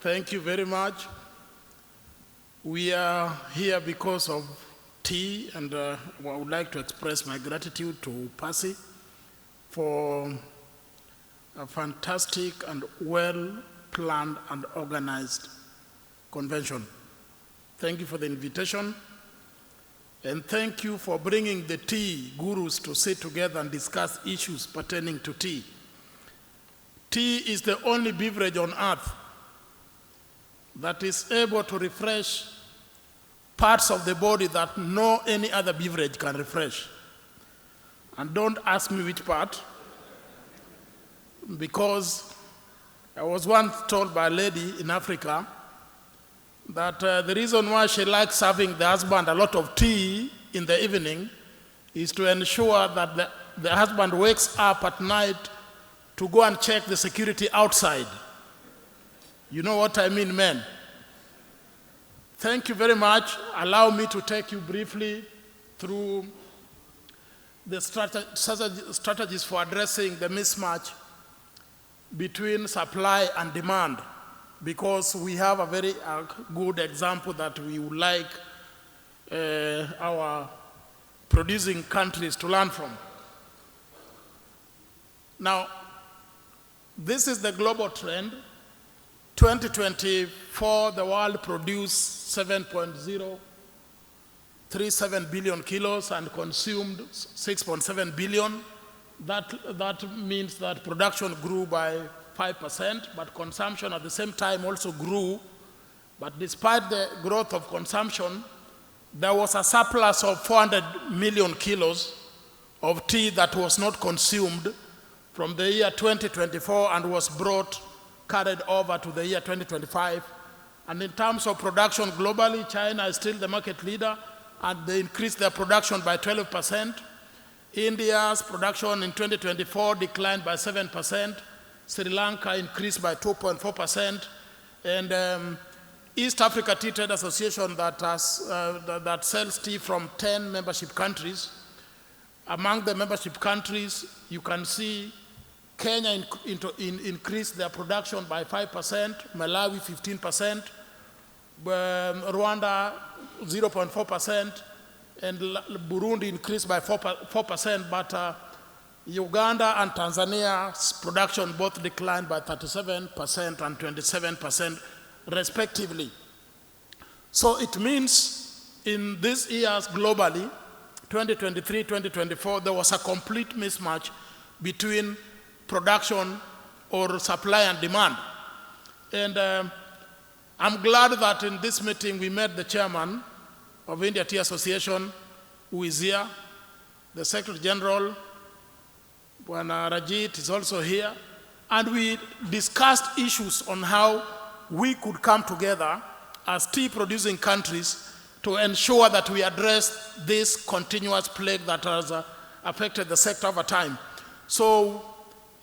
Thank you very much. We are here because of tea, and I would like to express my gratitude to Percy for a fantastic and well-planned and organized convention. Thank you for the invitation, and thank you for bringing the tea gurus to sit together and discuss issues pertaining to tea. Tea is the only beverage on earth that is able to refresh parts of the body that no any other beverage can refresh. And don't ask me which part, because I was once told by a lady in Africa that the reason why she likes serving the husband a lot of tea in the evening is to ensure that the husband wakes up at night to go and check the security outside. You know what I mean, men? Thank you very much. Allow me to take you briefly through the strategies for addressing the mismatch between supply and demand, because we have a very good example that we would like our producing countries to learn from. Now, this is the global trend. 2024, the world produced 7.037 billion kilos and consumed 6.7 billion. That means that production grew by 5%, but consumption at the same time also grew. But despite the growth of consumption, there was a surplus of 400 million kilos of tea that was not consumed from the year 2024 and was carried over to the year 2025. And in terms of production globally, China is still the market leader, and they increased their production by 12%. India's production in 2024 declined by 7%. Sri Lanka increased by 2.4%. And East Africa Tea Trade Association that sells tea from 10 membership countries. Among the membership countries, you can see Kenya increased their production by 5%, Malawi 15%, Rwanda 0.4%, and Burundi increased by 4%, but Uganda and Tanzania's production both declined by 37% and 27% respectively. So it means in these years globally, 2023, 2024, there was a complete mismatch between production or supply and demand. And I'm glad that in this meeting we met the chairman of India Tea Association, who is here. The Secretary General, Bwana Rajit, is also here. And we discussed issues on how we could come together as tea producing countries to ensure that we address this continuous plague that has affected the sector over time. So,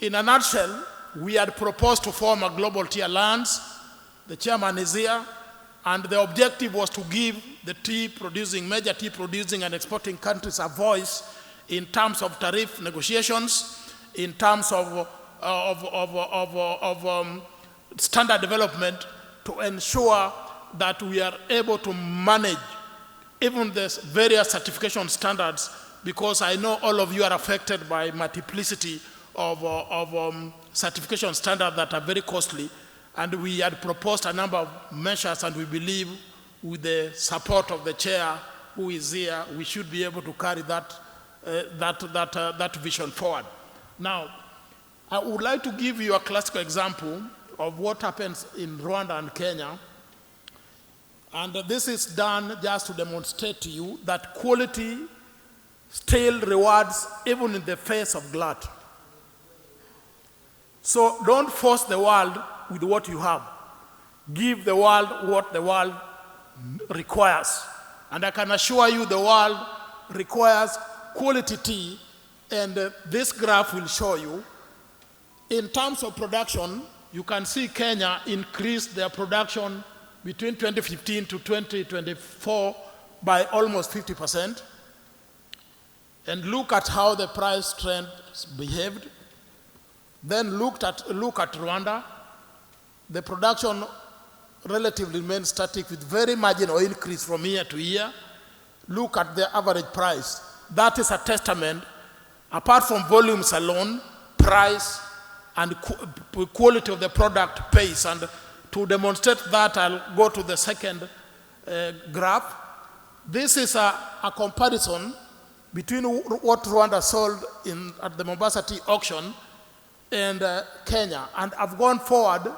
in a nutshell, we had proposed to form a global tea alliance. The chairman is here, and the objective was to give the major tea producing and exporting countries a voice in terms of tariff negotiations, in terms of standard development, to ensure that we are able to manage even the various certification standards, because I know all of you are affected by multiplicity of certification standards that are very costly, and we had proposed a number of measures, and we believe with the support of the chair who is here, we should be able to carry that vision forward. Now, I would like to give you a classical example of what happens in Rwanda and Kenya, and this is done just to demonstrate to you that quality still rewards even in the face of glut. So don't force the world with what you have. Give the world what the world requires. And I can assure you the world requires quality tea, and this graph will show you. In terms of production, you can see Kenya increased their production between 2015 to 2024 by almost 50%. And look at how the price trend behaved. Then look at Rwanda. The production relatively remain static with very marginal increase from year to year. Look at the average price. That is a testament, apart from volumes alone, price and quality of the product pays. And to demonstrate that, I'll go to the second graph. This is a comparison between what Rwanda sold at the Mombasa tea auction and Kenya. And I've gone forward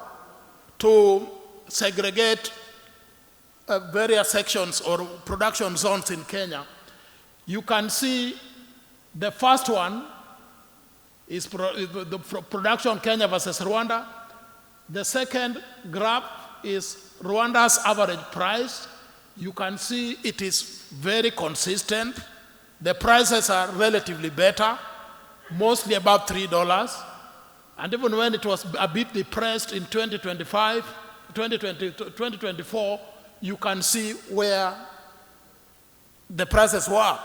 to segregate various sections or production zones in Kenya. You can see the first one is the production Kenya versus Rwanda. The second graph is Rwanda's average price. You can see it is very consistent. The prices are relatively better, mostly about $3. And even when it was a bit depressed in 2024, you can see where the prices were.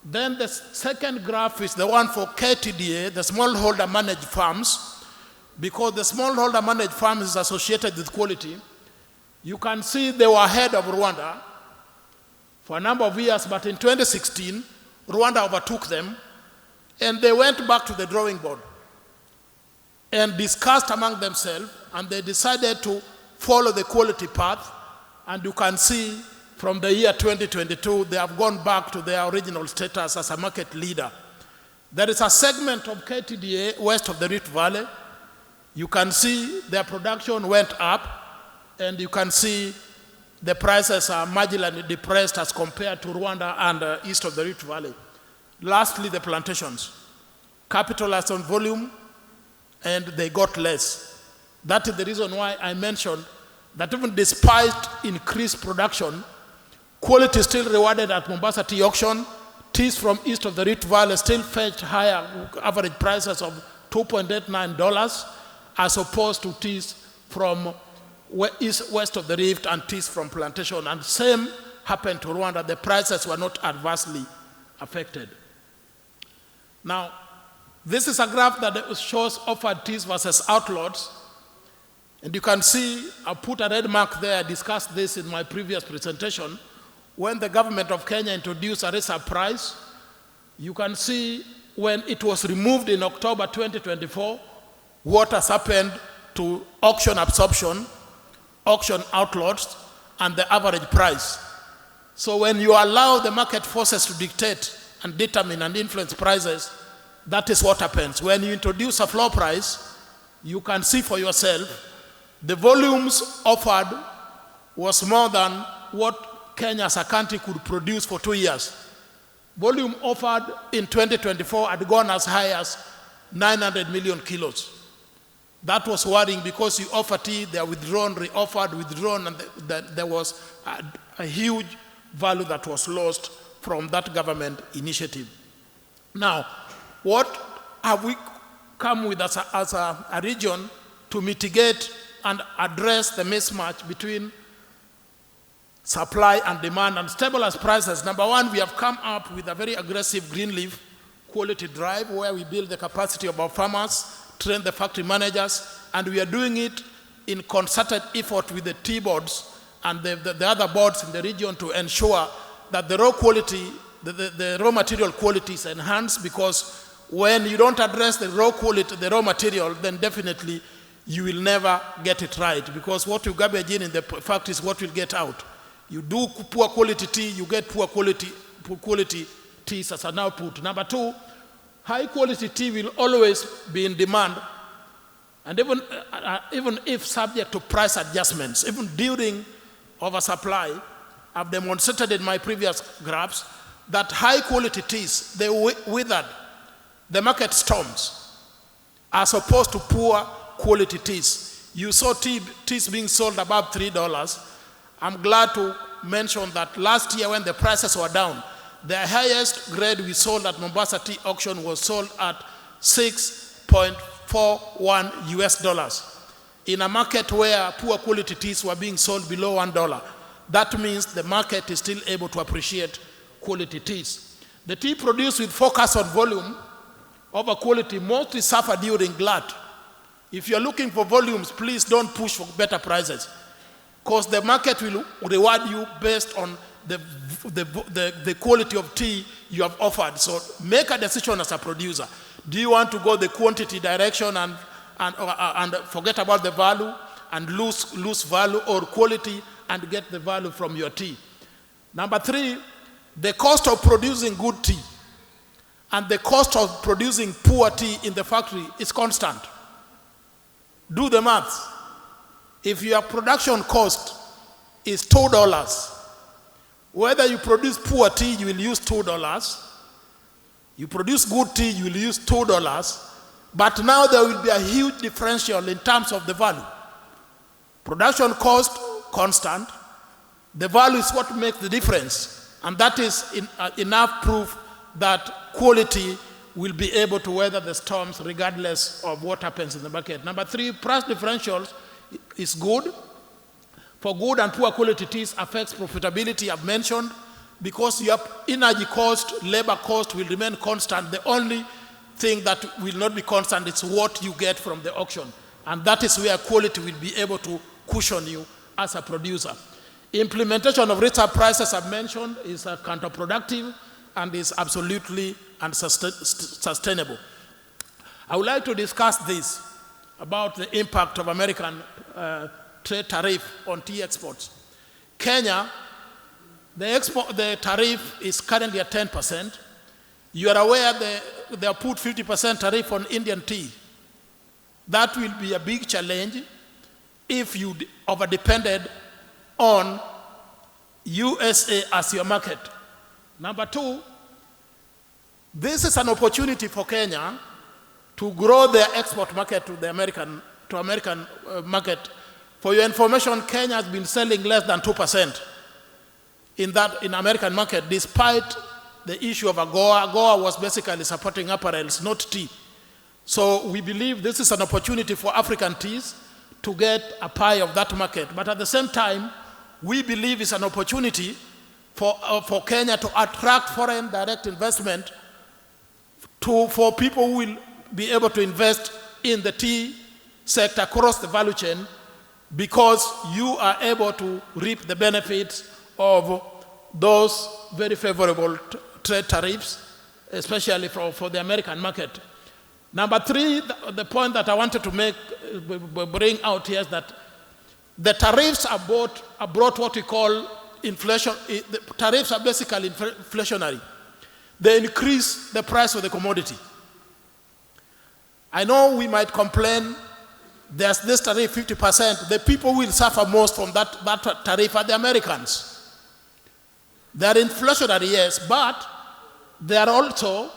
Then the second graph is the one for KTDA, the smallholder managed farms, because the smallholder managed farms is associated with quality. You can see they were ahead of Rwanda for a number of years, but in 2016, Rwanda overtook them, and they went back to the drawing board and discussed among themselves, and they decided to follow the quality path. And you can see from the year 2022, they have gone back to their original status as a market leader. There is a segment of KTDA west of the Rift Valley. You can see their production went up, and you can see the prices are marginally depressed as compared to Rwanda and east of the Rift Valley. Lastly, the plantations. Capitalized on volume, and they got less. That is the reason why I mentioned that even despite increased production, quality is still rewarded at Mombasa tea auction. Teas from east of the Rift Valley still fetched higher average prices of $2.89 as opposed to teas from west of the Rift and teas from plantation. And same happened to Rwanda. The prices were not adversely affected. Now, this is a graph that shows offered teas versus outlots. And you can see, I put a red mark there. I discussed this in my previous presentation. When the government of Kenya introduced a reserve price, you can see when it was removed in October 2024, what has happened to auction absorption, auction outlots, and the average price. So when you allow the market forces to dictate and determine and influence prices, that is what happens. When you introduce a floor price, you can see for yourself the volumes offered was more than what Kenya as a country could produce for 2 years. Volume offered in 2024 had gone as high as 900 million kilos. That was worrying because you offer tea, they are withdrawn, re-offered, withdrawn, and there was a huge value that was lost from that government initiative. Now, what have we come with as a region to mitigate and address the mismatch between supply and demand and stabilize prices? Number one, we have come up with a very aggressive green leaf quality drive where we build the capacity of our farmers, train the factory managers, and we are doing it in concerted effort with the tea boards and the other boards in the region to ensure that the raw quality, the raw material quality is enhanced, because when you don't address the raw quality, the raw material, then definitely you will never get it right, because what you garbage in the factory is what will get out. You do poor quality tea, you get poor quality teas as an output. Number two, high quality tea will always be in demand, and even if subject to price adjustments, even during oversupply. I've demonstrated in my previous graphs that high quality teas, they withered the market storms as opposed to poor quality teas. You saw teas being sold above $3. I'm glad to mention that last year when the prices were down, the highest grade we sold at Mombasa tea auction was sold at $6.41 US, in a market where poor quality teas were being sold below $1. That means the market is still able to appreciate quality teas. The tea produced with focus on volume over quality mostly suffer during glut. If you're looking for volumes, please don't push for better prices. because the market will reward you based on the quality of tea you have offered. So make a decision as a producer. Do you want to go the quantity direction and forget about the value and lose value, or quality and get the value from your tea? Number 3, the cost of producing good tea and the cost of producing poor tea in the factory is constant. Do the math. If your production cost is $2, whether you produce poor tea, you will use $2. You produce good tea, you will use $2. But now there will be a huge differential in terms of the value. Production cost, constant. The value is what makes the difference. And that is enough proof that quality will be able to weather the storms regardless of what happens in the market. Number 3, price differentials is good. For good and poor quality teas affects profitability, I've mentioned, because your energy cost, labor cost will remain constant. The only thing that will not be constant is what you get from the auction. And that is where quality will be able to cushion you as a producer. Implementation of retail prices, I've mentioned, is counterproductive and is absolutely unsustainable. I would like to discuss this about the impact of American trade tariff on tea exports. Kenya, the tariff is currently at 10%. You are aware they have put 50% tariff on Indian tea. That will be a big challenge if you over-depended on USA as your market. Number 2, this is an opportunity for Kenya to grow their export market to the American market. For your information, Kenya has been selling less than 2% in American market, despite the issue of AGOA. AGOA was basically supporting apparels, not tea. So we believe this is an opportunity for African teas to get a pie of that market. But at the same time, we believe it's an opportunity for Kenya to attract foreign direct investment for people who will be able to invest in the tea sector across the value chain, because you are able to reap the benefits of those very favorable trade tariffs, especially for the American market. Number 3, the point that I wanted to bring out here is that the tariffs are brought what we call inflation. The tariffs are basically inflationary. They increase the price of the commodity. I know we might complain there's this tariff 50%. The people will suffer most from that tariff are the Americans. They are inflationary, yes, but they are also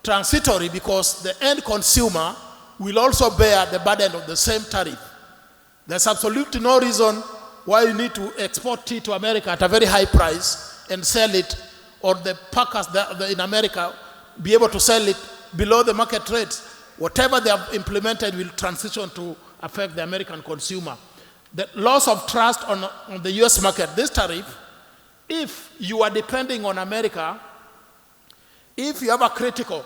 transitory, because the end consumer will also bear the burden of the same tariff. There's absolutely no reason why you need to export tea to America at a very high price and sell it, or the packers in America be able to sell it below the market rates. Whatever they have implemented will transition to affect the American consumer. The loss of trust on the US market, this tariff, if you are depending on America, if you have a critical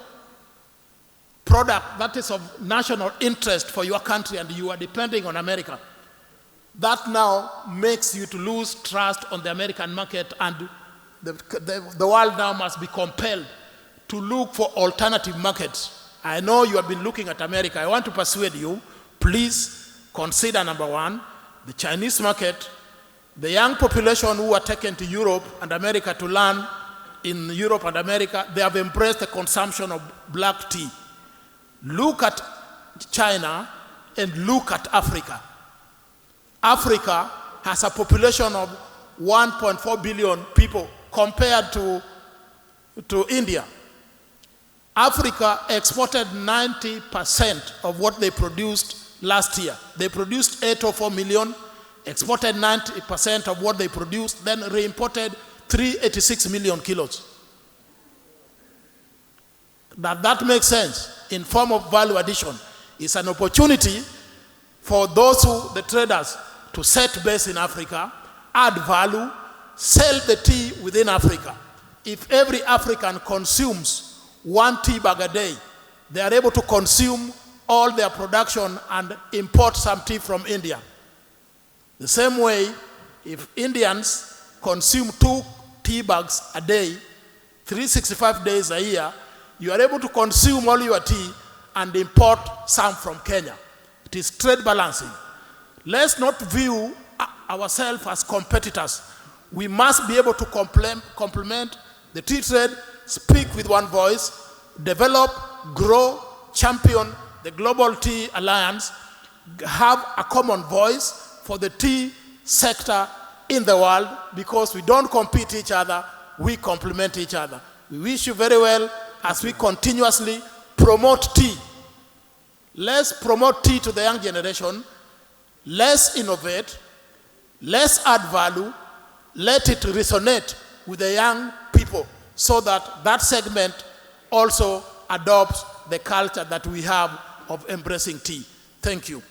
product that is of national interest for your country and you are depending on America, that now makes you to lose trust on the American market, and the world now must be compelled to look for alternative markets. I know you have been looking at America. I want to persuade you, please consider, number 1, the Chinese market. The young population who are taken to Europe and America to learn in Europe and America, they have embraced the consumption of black tea. Look at China and look at Africa. Africa has a population of 1.4 billion people compared to India. Africa exported 90% of what they produced last year. They produced 804 million, exported 90% of what they produced, then re-imported 386 million kilos. That makes sense in form of value addition. It's an opportunity for those the traders, to set base in Africa, add value, sell the tea within Africa. If every African consumes 1 tea bag a day, they are able to consume all their production and import some tea from India. The same way, If Indians consume 2 tea bags a day, 365 days a year, you are able to consume all your tea and import some from Kenya. It is trade balancing. Let's not view ourselves as competitors. We must be able to complement the tea trade, speak with one voice, develop, grow, champion the Global Tea Alliance, have a common voice for the tea sector in the world, because we don't compete each other, we complement each other. We wish you very well as we continuously promote tea. Let's promote tea to the young generation. Let's innovate. Let's add value. Let it resonate with the young people so that that segment also adopts the culture that we have of embracing tea. Thank you.